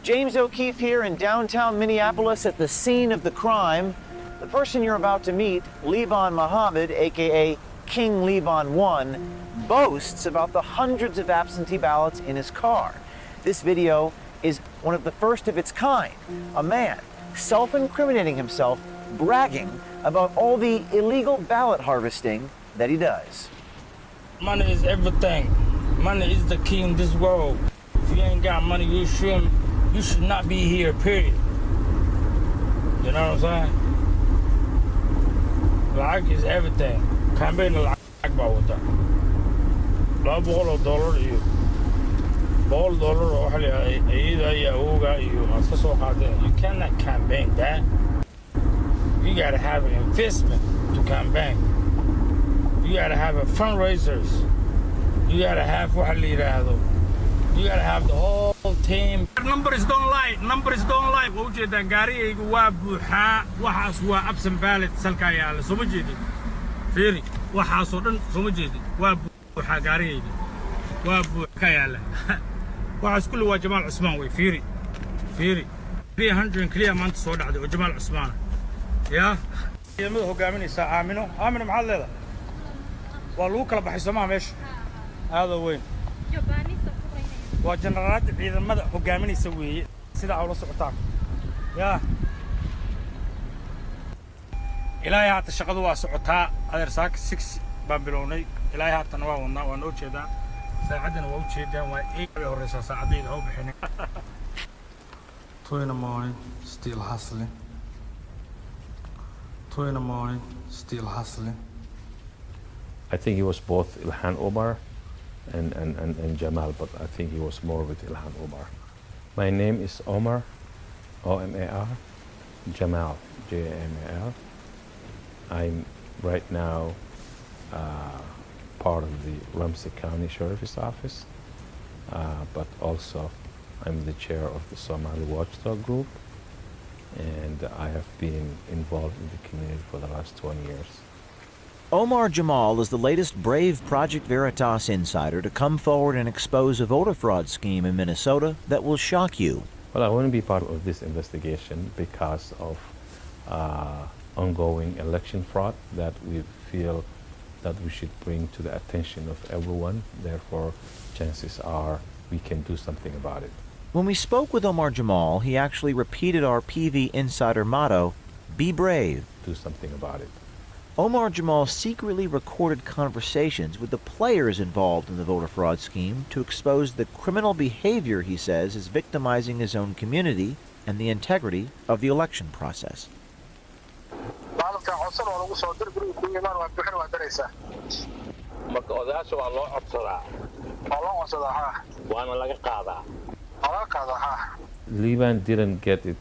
James O'Keefe here in downtown Minneapolis at the scene of the crime. The person you're about to meet, Liban Mohammed, aka King Liban 1, boasts about the hundreds of absentee ballots in his car. This video is one of the first of its kind. A man self-incriminating himself, bragging about all the illegal ballot harvesting that he does. Money is everything. Money is the key in this world. If you ain't got money, you should not be here, period. You know what I'm saying? Lacag is everything. Campaign lacag baa wata. $200 iyo $100 oo waxa la ayida iyo awooga iyo aska soo qaadeen. You cannot campaign that. You gotta have an investment to campaign. You gotta have a fundraisers. You gotta have waxa la yiraahdo. You gotta have the whole team. Numbers don't lie. Numbers don't lie. Wajida gaariyaygu waa buuxaa. Waxaas waa absent ballot salka yaala. Soo ma jeedin. Fiiri, waxaas oo dhan soo ma jeedin. Waa buuxaa gaariyaygu. Waa buuxaa yaala. Waxaas kullu waa Jamaal Cusmaan way. Fiiri. 300 kaliya maanta soo dhacday oo Jamaal Cusmaan. Ya. Yimid hogaaminaysa Aamino. Aamino maxaa leedahay? Waa lagu kala baxay Soomaa meesha. Aado weyn. waa generaalada ciidamada hogaaminaysa weeye sida ay la socotaan yaa ilaahay haata shaqadu waa socotaa adeer saak 6 baan bilownay ilaahay haata waa wadnaa waan oo jeedaa saacadana waa u jeedaan waa ay horeysa saacadayda oo bixinay 2 in the morning still hustling 2 in the morning still hustling. I think he was both Ilhan Omar and Jamal, but I think he was more with Ilhan Omar. My name is Omar, O-M-A-R, Jamal, J-A-M-A-L. I'm right now part of the Ramsey County Sheriff's Office, but also I'm the chair of the Somali Watchdog Group, and I have been involved in the community for the last 20 years. Omar Jamal is the latest brave Project Veritas insider to come forward and expose a voter fraud scheme in Minnesota that will shock you. Well, I want to be part of this investigation because of ongoing election fraud that we feel that we should bring to the attention of everyone. Therefore, chances are we can do something about it. When we spoke with Omar Jamal, he actually repeated our PV Insider motto, be brave. Do something about it. Omar Jamal secretly recorded conversations with the players involved in the voter fraud scheme to expose the criminal behavior he says is victimizing his own community and the integrity of the election process. Liban didn't get it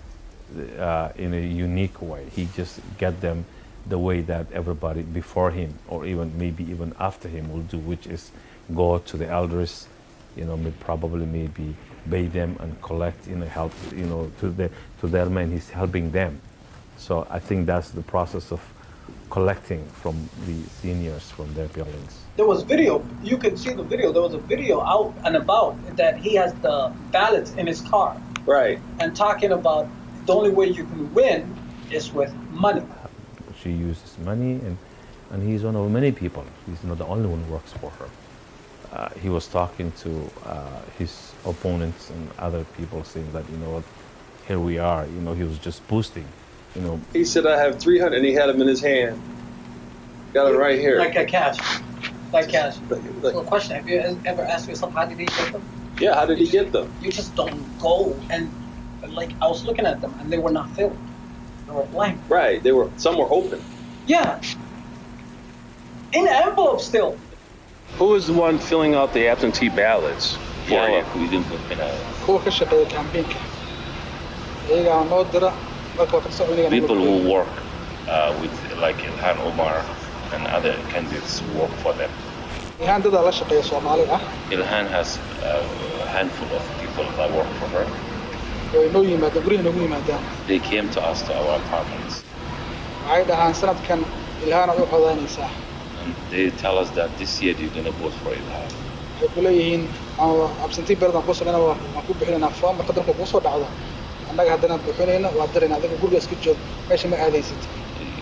in a unique way. He just got them the way that everybody before him or maybe even after him will do, which is go to the elders, probably maybe pay them and collect, help, to their men. He's helping them. So I think that's the process of collecting from the seniors from their buildings. There was video, you can see the video, there was a video out and about that he has the ballots in his car. Right. And talking about the only way you can win is with money. She uses money, and he's one of many people. He's not the only one who works for her. He was talking to his opponents and other people saying that, here we are, he was just boosting, He said, I have 300, and he had them in his hand. Got it right here. Like a cash. Like cash. So question, have you ever asked yourself, how did he get them? Yeah, how did he get them? You just don't go, and I was looking at them, and they were not filled. They were blank. Right, some were open. Yeah. In envelopes still. Who was the one filling out the absentee ballots for you? Kuwa ka shaqeeya campaign-ka. Iyaga noo dira marka ka soconaya. People who work with like Ilhan Omar and other candidates work for them. Ilhan dada la shaqeeya Soomaali ah. Ilhan has a handful of people that work for her. They came to us, to our apartments. And they tell us that this year you're going to vote for Ilhan. waxay ku leeyihiin absentee ballot aan ku sameynaa waan ku bixinaynaa form marka dalka kuu soo dhacdo annaga haddana buuxinayna waa dirayna adiga guriga iska joog meesha ma aadaysid.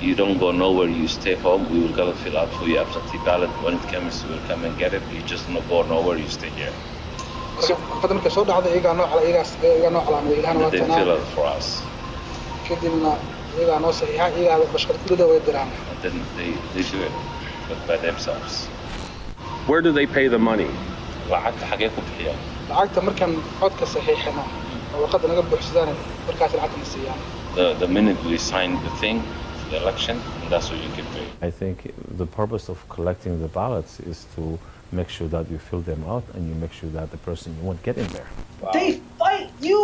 You don't go nowhere, you stay home, we will go fill out for your absentee ballot. When it comes, we'll come and get it. You just no go nowhere, you stay here. Marka markay soo dhacdo iyagaa noo calaamaday ilahana waa They tanaa fill out for us. kadibna iyagaa noo saxiixa iyagaa bashqad kulida way diraan. And then they do it, but by themselves. Where do they pay the money? lacagta xagee ku bixiyaan? lacagta markaan codka saxiixana oo warqadda naga buuxsadaan markaas lacagta na siiyaan. The minute we sign the thing, the election, and that's what you get paid. I think the purpose of collecting the ballots is to make sure that you fill them out and you make sure that the person you want get in there. Wow. They fight you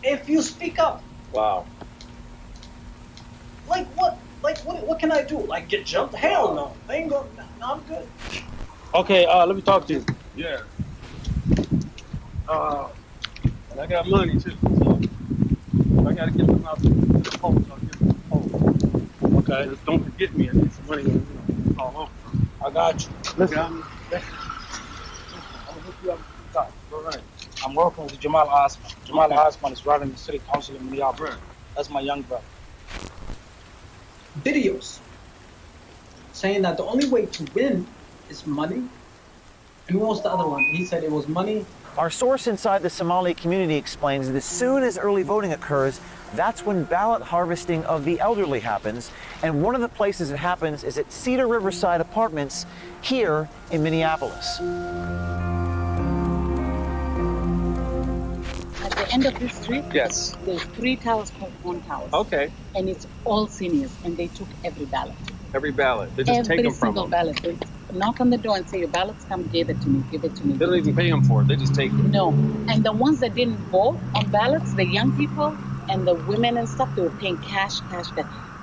if you speak up. Wow. Like what? Like what can I do? Like get jumped? Hell no. They ain't go. No, I'm good. Okay, let me talk to you. Yeah. And I got money too. So I gotta get them out to the post. I'll get them to the post. Okay, Just don't forget me. I need some money. All over. I got you. Listen, Got me? I'm gonna hook you up with the top. All right. I'm working with Jamal Osman. Jamal Osman is running the city council in Minneapolis. Right. That's my young brother. Videos saying that the only way to win is money. And what was the other one? He said it was money. Our source inside the Somali community explains that as soon as early voting occurs, that's when ballot harvesting of the elderly happens. And one of the places it happens is at Cedar Riverside Apartments here in Minneapolis. At the end of this street, Yes. there's 3 towers called One Towers. Okay. And it's all seniors, and they took every ballot. Every ballot. They just take Every them from single them. ballot. They knock on the door and say, your ballots come, give it to me, give it to me. They don't even pay them for it. They just take it. No. And the ones that didn't vote on ballots, the young people and the women and stuff, they were paying cash.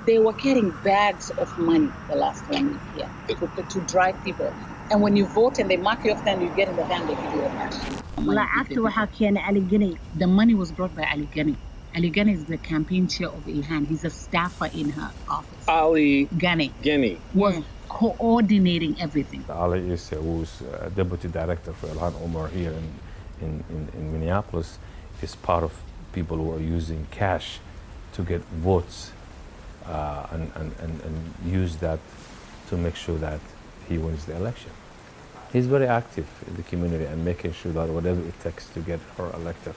They were carrying bags of money the last 1 week here to drive people. And when you vote and they mark you off, then you get in the van, they give you a cash. lacagta waxaa keenay Ali Gani. The money was brought by Ali Gani. Ali Gani is the campaign chair of Ilhan. He's a staffer in her office. Ali Gani Guinea. was coordinating everything. Ali is who's deputy director for Ilhan Omar here in Minneapolis, is part of people who are using cash to get votes and use that to make sure that he wins the election. He's very active in the community and making sure that whatever it takes to get her elected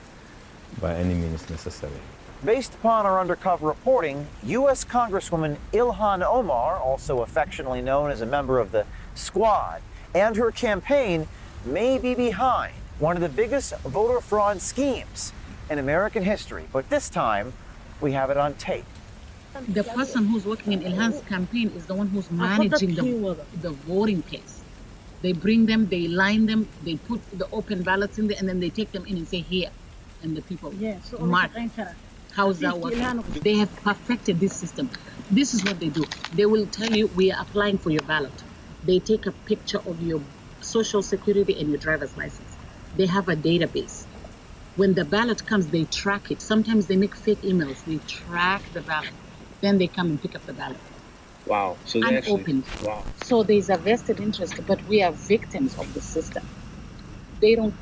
by any means necessary. Based upon our undercover reporting, U.S. Congresswoman Ilhan Omar, also affectionately known as a member of the Squad, and her campaign may be behind one of the biggest voter fraud schemes in American history. But this time, we have it on tape. The person who's working in Ilhan's campaign is the one who's managing the voting place. They bring them, they line them, they put the open ballots in there, and then they take them in and say, here. And the people mark. How's that working? They have perfected this system. This is what they do. They will tell you, we are applying for your ballot. They take a picture of your social security and your driver's license. They have a database. When the ballot comes, they track it. Sometimes they make fake emails. They track the ballot. Then they come and pick up the ballot. Wow. So they Unopened. actually. Wow. So there's a vested interest, but we are victims of the system. They don't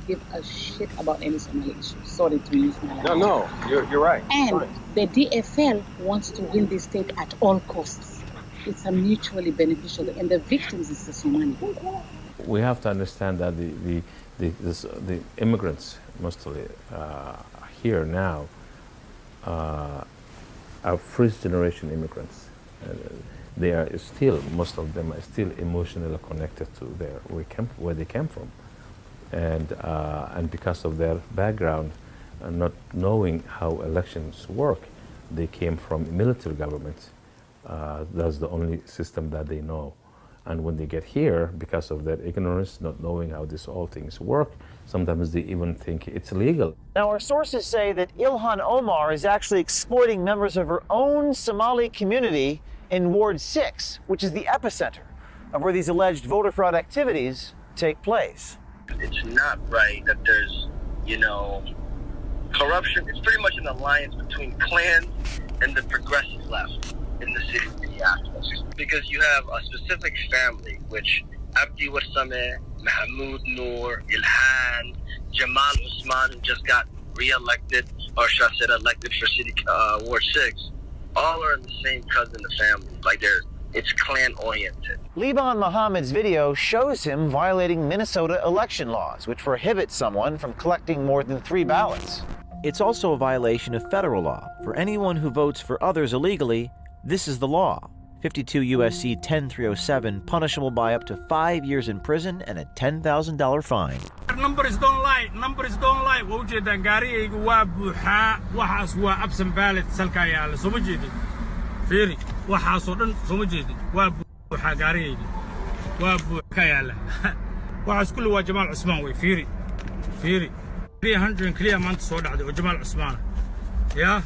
give a shit about any Somali issue. Sorry to use my language. No, you're right. And the DFL wants to win this state at all costs. It's a mutually beneficial, and the victims is the Somali. We have to understand that the immigrants, mostly here now, are first-generation immigrants. They are still, most of them are still emotionally connected to where they came from. And because of their background and not knowing how elections work, they came from military governments. That's the only system that they know. And when they get here, because of their ignorance, not knowing how all things work, sometimes they even think it's legal. Now, our sources say that Ilhan Omar is actually exploiting members of her own Somali community in Ward 6, which is the epicenter of where these alleged voter fraud activities take place. It's not right that there's, corruption. It's pretty much an alliance between clans and the progressive left in the city of Minneapolis. Because you have a specific family, which Abdi Warsame Mahmoud Noor, Ilhan, Jamal Usman, who just got re-elected, or should I say elected for City Ward 6, all are in the same cousin of family. Like it's clan-oriented. Liban Mohammed's video shows him violating Minnesota election laws, which prohibit someone from collecting more than 3 ballots. It's also a violation of federal law. For anyone who votes for others illegally, this is the law. 52 U.S.C. 10307, punishable by up to 5 years in prison and a $10,000 fine. Numbers don't lie. Numbers don't lie. Waujeedan gaarigaygu waa buuxaa. Waxaas waa absent ballot salka yaala. Soo ma jeedin. Fiiri. Waxaas oo dhan soo ma jeedin. Waa buuxaa gaarigayga. Waa buuxa yaala. Waxaas kulli waa Jamal Usman way. Fiiri. Fiiri. 300 clear maanta soo dhacday oo Jamal Usman. Yeah.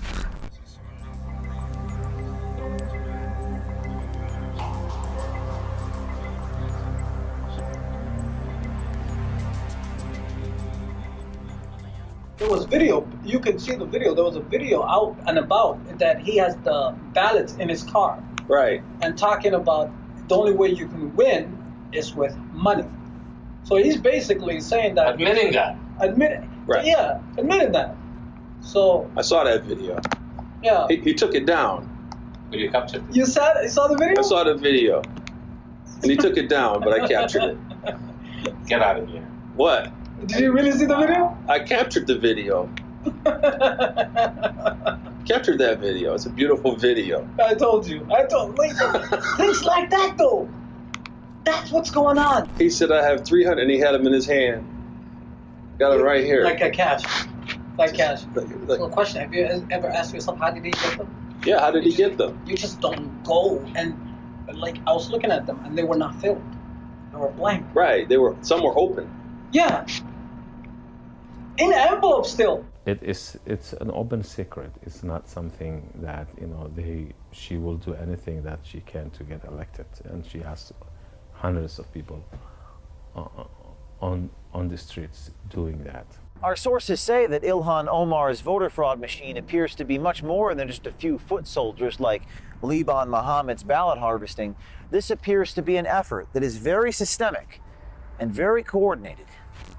There was video. You can see the video. There was a video out and about that he has the ballots in his car. Right. And talking about the only way you can win is with money. So he's basically saying that. Admitting that. Right. Yeah, admitting that. So. I saw that video. Yeah. He took it down. But you captured it. You saw the video? I saw the video. And he took it down, but I captured it. Get out of here. What? Did you really see the video? I captured the video. Captured that video. It's a beautiful video. I told you. Things like that, though. That's what's going on. He said, I have 300, and he had them in his hand. Got it right here. Like a cash. Like cash. Like, So, question, have you ever asked yourself, how did he get them? yeah, how did he get them? You just don't go and, like, I was looking at them, and they were not filled. They were blank. Right. Some were open. Yeah. In an envelope still. It's an open secret. It's not something that she will do anything that she can to get elected, and she has hundreds of people on the streets doing that. Our sources say that Ilhan Omar's voter fraud machine appears to be much more than just a few foot soldiers like Liban Mohammed's ballot harvesting. This appears to be an effort that is very systemic and very coordinated.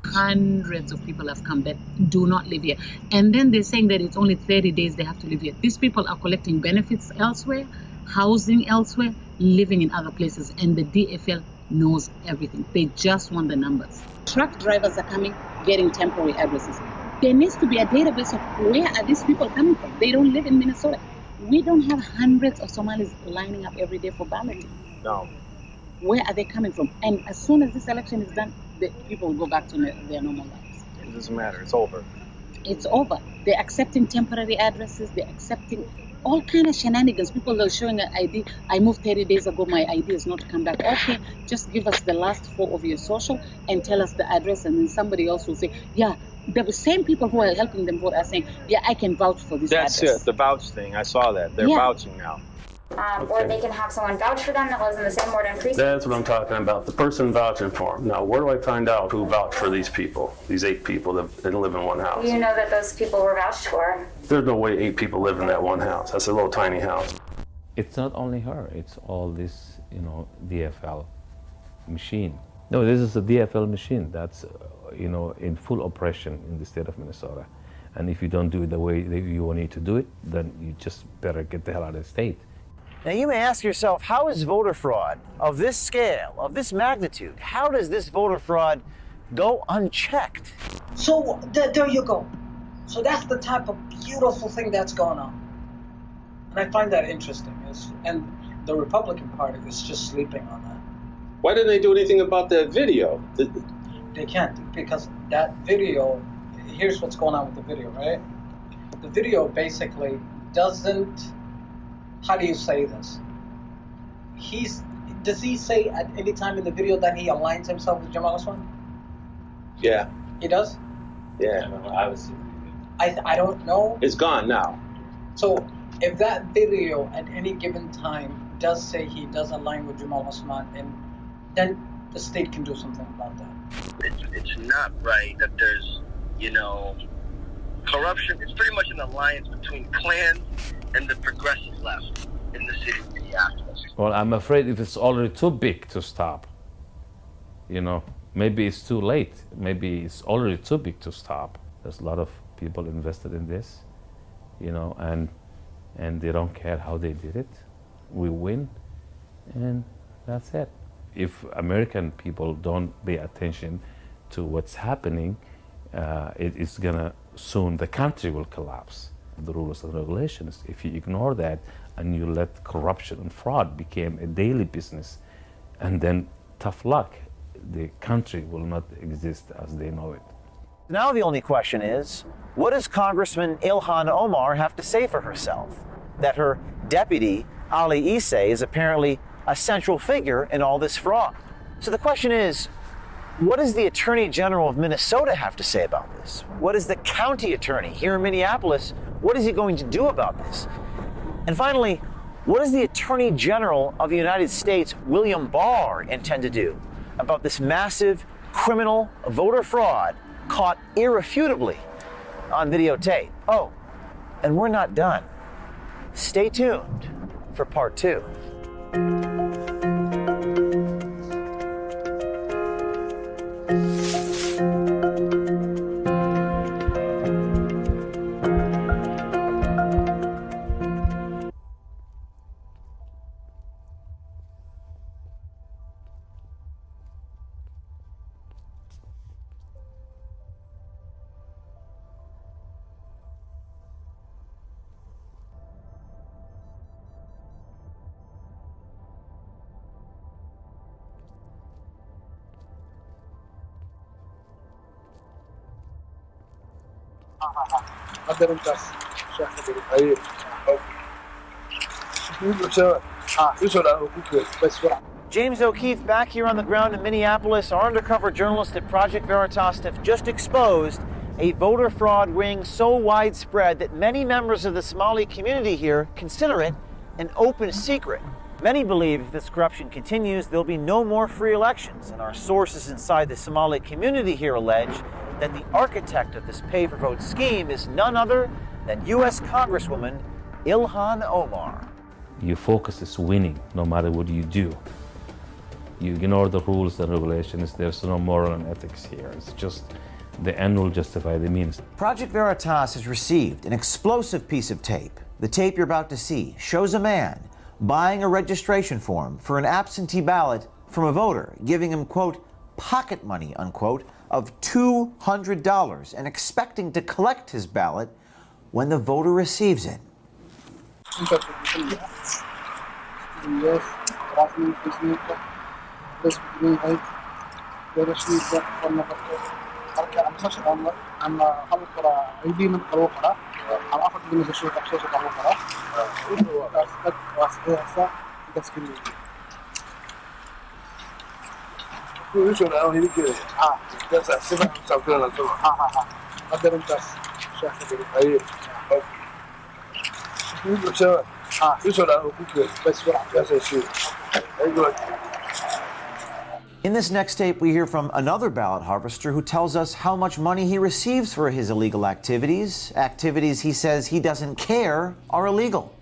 Hundreds of people have come that do not live here. And then they're saying that it's only 30 days they have to live here. These people are collecting benefits elsewhere, housing elsewhere, living in other places. And the DFL knows everything. They just want the numbers. Truck drivers are coming, getting temporary addresses. There needs to be a database of where are these people coming from. They don't live in Minnesota. We don't have hundreds of Somalis lining up every day for balloting. No. Where are they coming from? And as soon as this election is done, the people will go back to their normal lives. It doesn't matter. It's over. It's over. They're accepting temporary addresses. They're accepting all kind of shenanigans. People are showing an ID. I moved 30 days ago. My ID has not come back. Okay, just give us the last 4 of your social and tell us the address. And then somebody else will say, yeah, the same people who are helping them vote are saying, yeah, I can vouch for this That's address. it. The vouch thing. I saw that. They're vouching now. Or they can have someone vouch for them that lives in the same ward and precinct. That's what I'm talking about, the person vouching for them. Now, where do I find out who vouched for these people, these 8 people that live in one house? You know that those people were vouched for. There's no way 8 people live in that one house. That's a little tiny house. It's not only her, it's all this, DFL machine. No, this is a DFL machine that's, in full operation in the state of Minnesota. And if you don't do it the way that you need to do it, then you just better get the hell out of the state. Now you may ask yourself, how is voter fraud of this scale, of this magnitude, how does this voter fraud go unchecked? So there you go. So that's the type of beautiful thing that's going on. And I find that interesting. And the Republican Party is just sleeping on that. Why didn't they do anything about that video? They can't, because that video, here's what's going on with the video, right? The video basically doesn't, how do you say this? Does he say at any time in the video that he aligns himself with Jamal Usman? Yeah. He does? Yeah. I don't know. It's gone now. So if that video at any given time does say he does align with Jamal Usman, then the state can do something about that. It's not right that there's, corruption. It's pretty much an alliance between clans and the progressive left in the city of Minneapolis. Well, I'm afraid if it's already too big to stop, maybe it's too late. Maybe it's already too big to stop. There's a lot of people invested in this, you know, and they don't care how they did it. We win, and that's it. If American people don't pay attention to what's happening, it is gonna soon, the country will collapse. The rules and regulations, if you ignore that and you let corruption and fraud become a daily business, and then tough luck, the country will not exist as they know it. Now the only question is, what does Congressman Ilhan Omar have to say for herself? That her deputy, Ali Issei, is apparently a central figure in all this fraud. So the question is, what does the Attorney General of Minnesota have to say about this? What is the county attorney here in Minneapolis? What is he going to do about this? And finally, what does the Attorney General of the United States, William Barr, intend to do about this massive criminal voter fraud caught irrefutably on videotape? Oh, and we're not done. Stay tuned for part 2. قدر انت ايوه James O'Keefe back here on the ground in Minneapolis. Our undercover journalists at Project Veritas have just exposed a voter fraud ring so widespread that many members of the Somali community here consider it an open secret. Many believe if this corruption continues, there'll be no more free elections, and our sources inside the Somali community here allege that the architect of this pay-for-vote scheme is none other than U.S. Congresswoman Ilhan Omar. Your focus is winning, no matter what you do. You ignore the rules and regulations. There's no moral and ethics here. It's just the end will justify the means. Project Veritas has received an explosive piece of tape. The tape you're about to see shows a man buying a registration form for an absentee ballot from a voter, giving him, quote, pocket money, unquote, of $200 and expecting to collect his ballot when the voter receives it. In this next tape, we hear from another ballot harvester who tells us how much money he receives for his illegal activities. Activities he says he doesn't care are illegal.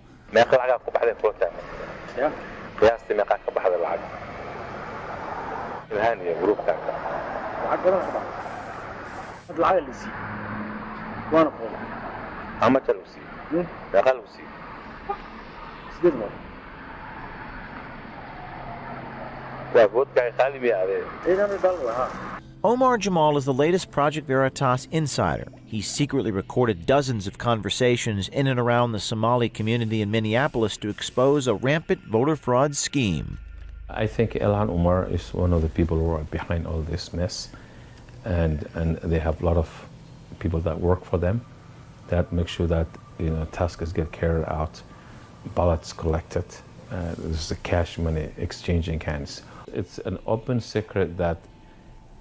Omar Jamal is the latest Project Veritas insider. He secretly recorded dozens of conversations in and around the Somali community in Minneapolis to expose a rampant voter fraud scheme. I think Ilhan Omar is one of the people who are behind all this mess, and they have a lot of people that work for them that make sure that tasks get carried out, ballots collected, there's the cash money exchanging hands. It's an open secret that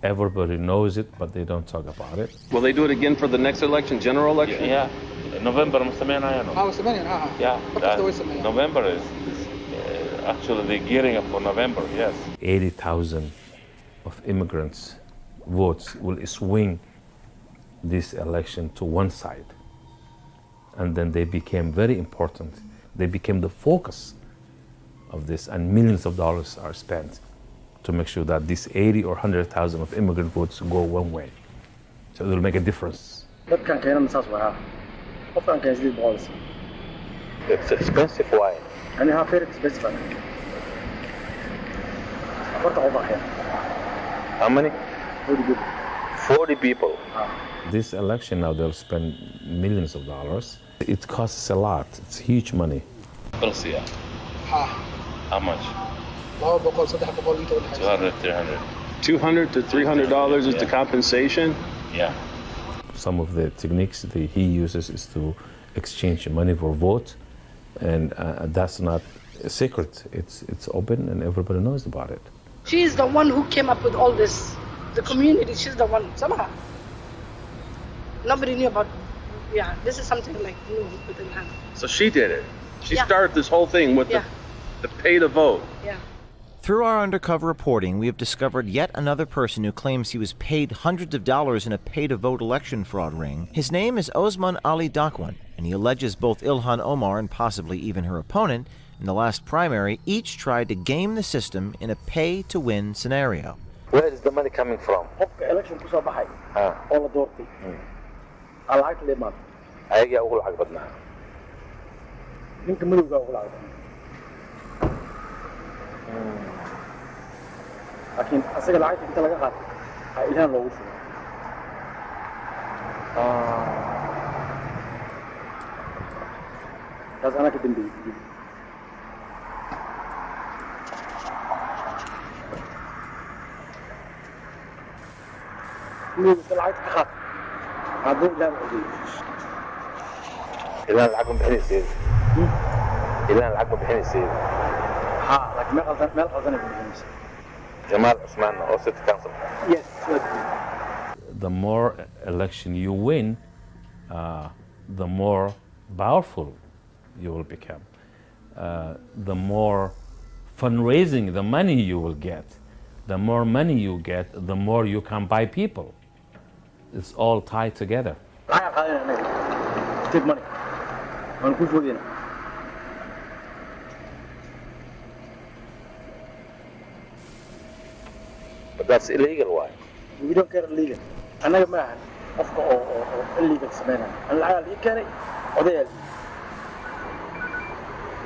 everybody knows it, but they don't talk about it. Will they do it again for the next election, general election? Yeah, November. Yeah, November is actually they're gearing up for November, yes. 80,000 of immigrants' votes will swing this election to one side. And then they became very important. They became the focus of this, and millions of dollars are spent to make sure that these 80 or 100,000 of immigrant votes go one way. So it will make a difference. dadkan keenan saas waa qofkan keen sidii boqols It's expensive. Why? ani ha very expensive horta qof ah How many? 40 people. This election now, they'll spend millions of dollars. It costs a lot. It's huge money. Tulsiya. Ha. How much? 200 300 inta u dhaxaysa 200, 300. $200 to $300 is the compensation? Yeah. Some of the techniques that he uses is to exchange money for vote, and that's not a secret. It's open and everybody knows about it. She's the one who came up with all this. The community, she's the one, somehow. Nobody knew about, yeah, this is something like new within her. So she did it. She Yeah. started this whole thing with Yeah. the pay to vote. Yeah. Through our undercover reporting, we have discovered yet another person who claims he was paid hundreds of dollars in a pay-to-vote election fraud ring. His name is Osman Ali Dakwan, and he alleges both Ilhan Omar and possibly even her opponent in the last primary each tried to game the system in a pay-to-win scenario. Where is the money coming from? qofka election ku soo baxay Ah. oo la doortay lacagta la imaado Ayaga ugu lacag badnaa. ninka madowga ugu lacag laakiin asaga lacagta inta laga qaatay aa ilhaan loogu shubay taas anaa ka dambeeyey iska lacagta ka qaatay hadduu ilhaan ogeeyey Ilan lacag ma bixinayseed. Ilan lacag ma bixinayseed. ha laakiin meel qaldan ay ku bixinaysa Jamal Usman oo city council. yes The more election you win, the more powerful you will become. The more fundraising, the money you will get. The more money you get, the more you can buy people. It's all tied together. lacag qaadana anaga take money waan ku foodina But that's illegal. Why? we don't care illegal anaga ma ahan qofka oo illegal sameynaya an lacag lii keenay odayaal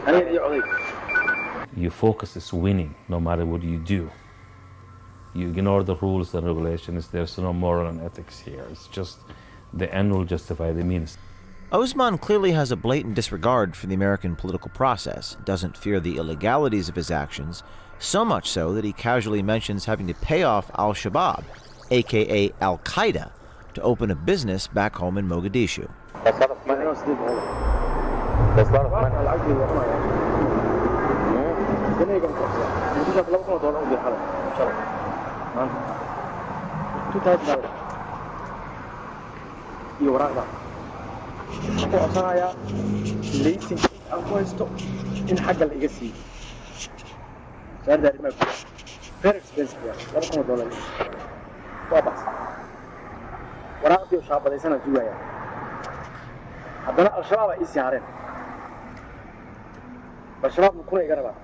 aniga iyo oday Your focus is winning no matter what you do. You ignore the rules and regulations. There's no moral and ethics here. It's just the end will justify the means. Osman clearly has a blatant disregard for the American political process, doesn't fear the illegalities of his actions, so much so that he casually mentions having to pay off al-Shabaab, aka Al-Qaeda, to open a business back home in Mogadishu. That's a lot of money. That's a lot of money. iyo waraaqda waxaan ku codsanayaa laysin aan ku haysto in xagga la iga siiyo saarda arrimaha very expensive $2,000 waa bas waraaqdii oo shaabadaysanaan sugaya haddana al-shabaab ay ii siyaareen al-shabaab kuna iga rabaa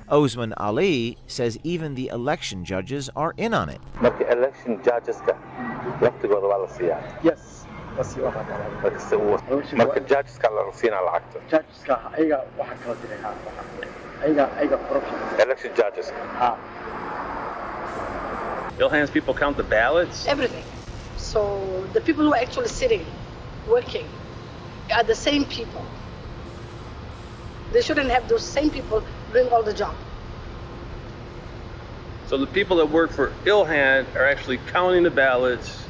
Osman Ali says even the election judges are in on it. Marka election judgeska waqtigooda waa la siiyaa. Yes. Marka judgeska la siinaa lacagta. Judgeska ayaga waxa kala diray ayaga corruption. Election judges. Ilhan's people count the ballots? Everything. So the people who are actually sitting, working, are the same people. They shouldn't have those same people doing all the job. So the people that work for Ilhan are actually counting the ballots,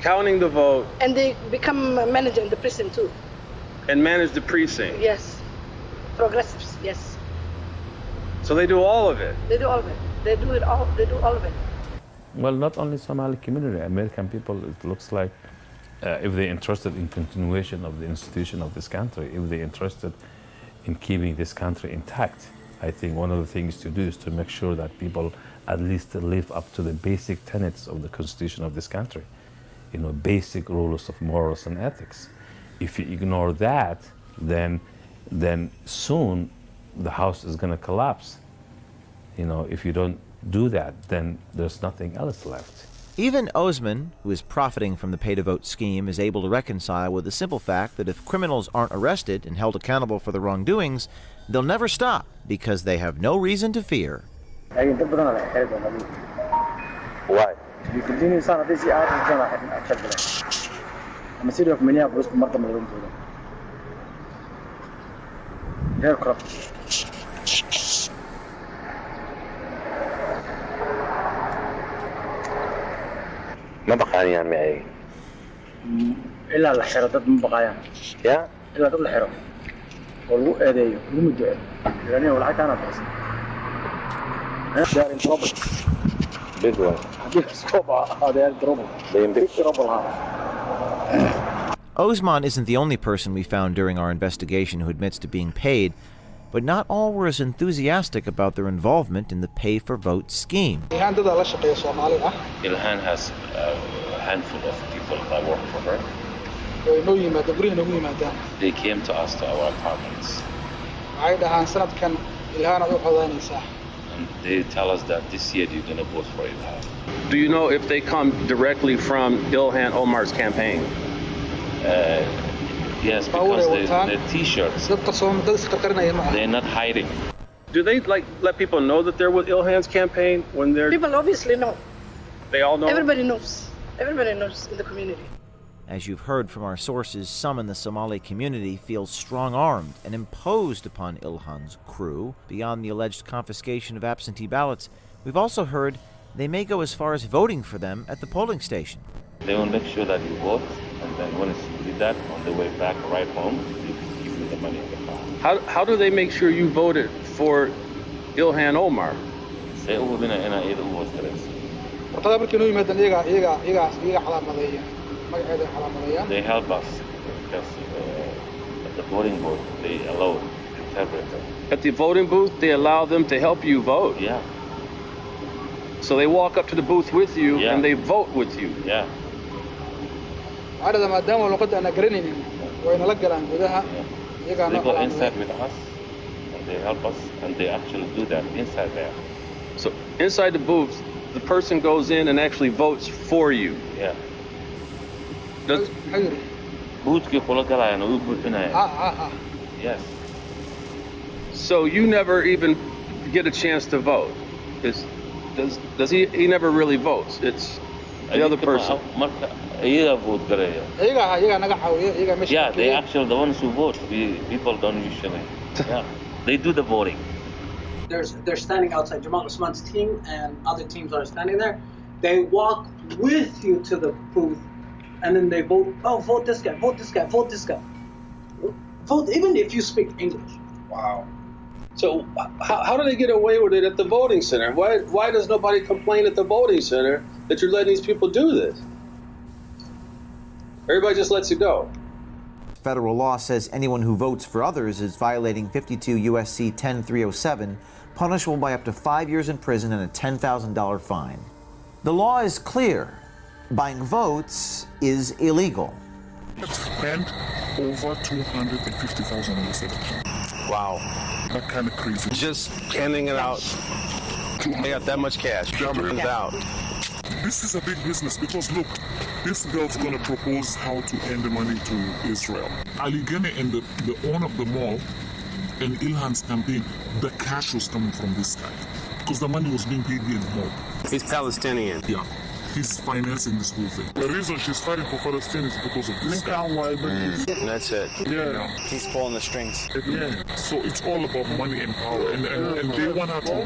counting the vote. And they become a manager in the precinct too. And manage the precinct. Yes. Progressives, yes. So they do all of it. They do all of it. They do it all. They do all of it. Well, not only Somali community, American people, it looks like if they're interested in continuation of the institution of this country, if they're interested in keeping this country intact, I think one of the things to do is to make sure that people at least live up to the basic tenets of the constitution of this country. You know, basic rules of morals and ethics. If you ignore that, then then soon the house is going to collapse. You know, if you don't do that, then there's nothing else left. Even Osman, who is profiting from the pay-to-vote scheme, is able to reconcile with the simple fact that if criminals aren't arrested and held accountable for their wrongdoings, they'll never stop because they have no reason to fear. Why? You continue to this year, I'm a city of Minneapolis, very corrupt. ما بقانيان معي إلا الحيرة ضد ما بقايان يا إلا ضد الحيرة والو أديه ومدعي يعني ولا حتى أنا بس they're in trouble big one big trouble they are in trouble big trouble Osman isn't the only person we found during our investigation who admits to being paid, but not all were as enthusiastic about their involvement in the pay-for-vote scheme. Ilhan has a handful of people that work for her. They came to us to our apartments. And they tell us that this year you're going to vote for Ilhan. Do you know if they come directly from Ilhan Omar's campaign? Yes, because the T-shirts, they're not hiding. Do they let people know that they're with Ilhan's campaign when they're? People obviously know. They all know. Everybody knows. Everybody knows in the community. As you've heard from our sources, some in the Somali community feel strong-armed and imposed upon Ilhan's crew beyond the alleged confiscation of absentee ballots. We've also heard they may go as far as voting for them at the polling station. They will make sure that you vote, and then when you do that, on the way back, right home, you can give you the money in the car. How do they make sure you voted for Ilhan Omar? They help us because at the voting booth they allow interpreter. At the voting booth, they allow them to help you vote. Yeah. So they walk up to the booth with you and they vote with you. Yeah. They go inside with us and they help us and they actually do that inside there. So inside the booth, the person goes in and actually votes for you. Yeah. Yes. So you never even get a chance to vote. Does he never really votes? It's the other person. Yeah, they actually the ones who vote. People don't usually. Yeah, they do the voting. They're standing outside. Jamal Usman's team and other teams are standing there. They walk with you to the booth, and then they vote. Oh, vote this guy. Vote this guy. Vote this guy. Vote even if you speak English. Wow. So how do they get away with it at the voting center? Why does nobody complain at the voting center that you're letting these people do this? Everybody just lets you go. Federal law says anyone who votes for others is violating 52 U.S.C. 10307, punishable by up to 5 years in prison and a $10,000 fine. The law is clear. Buying votes is illegal. I've spent over $250,000. Wow. That kind of crazy. Just handing it out. They got that much cash. It out. This is a big business because look, this girl's gonna propose how to end the money to Israel. Ali Ghani and the owner of the mall and Ilhan's campaign, the cash was coming from this guy because the money was being paid in the mall. He's Palestinian. Yeah. He's financing this whole thing. The reason she's fighting for Palestinians is because of this guy. That's it. Yeah. He's pulling the strings. Yeah. So it's all about money and power. And they want her to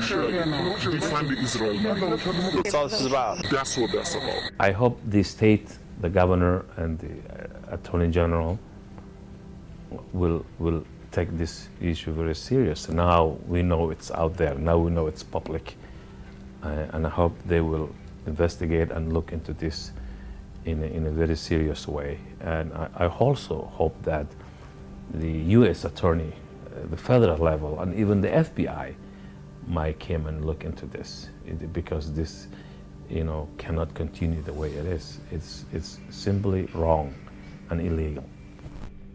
defund the Israel money. That's all this is about. That's what that's about. I hope the state, the governor, and the attorney general will take this issue very serious. Now we know it's out there. Now we know it's public. And I hope they will investigate and look into this in a very serious way. And I also hope that the U.S. attorney, the federal level, and even the FBI might come and look into this, because this, cannot continue the way it is. It's simply wrong and illegal.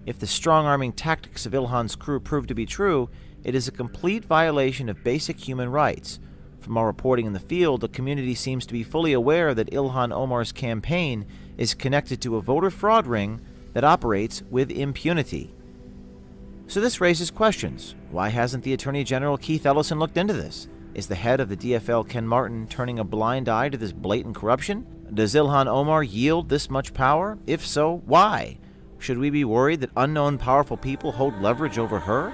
If the strong-arming tactics of Ilhan's crew prove to be true, it is a complete violation of basic human rights. From our reporting in the field, the community seems to be fully aware that Ilhan Omar's campaign is connected to a voter fraud ring that operates with impunity. So this raises questions. Why hasn't the Attorney General Keith Ellison looked into this? Is the head of the DFL, Ken Martin, turning a blind eye to this blatant corruption? Does Ilhan Omar yield this much power? If so, why? Should we be worried that unknown powerful people hold leverage over her?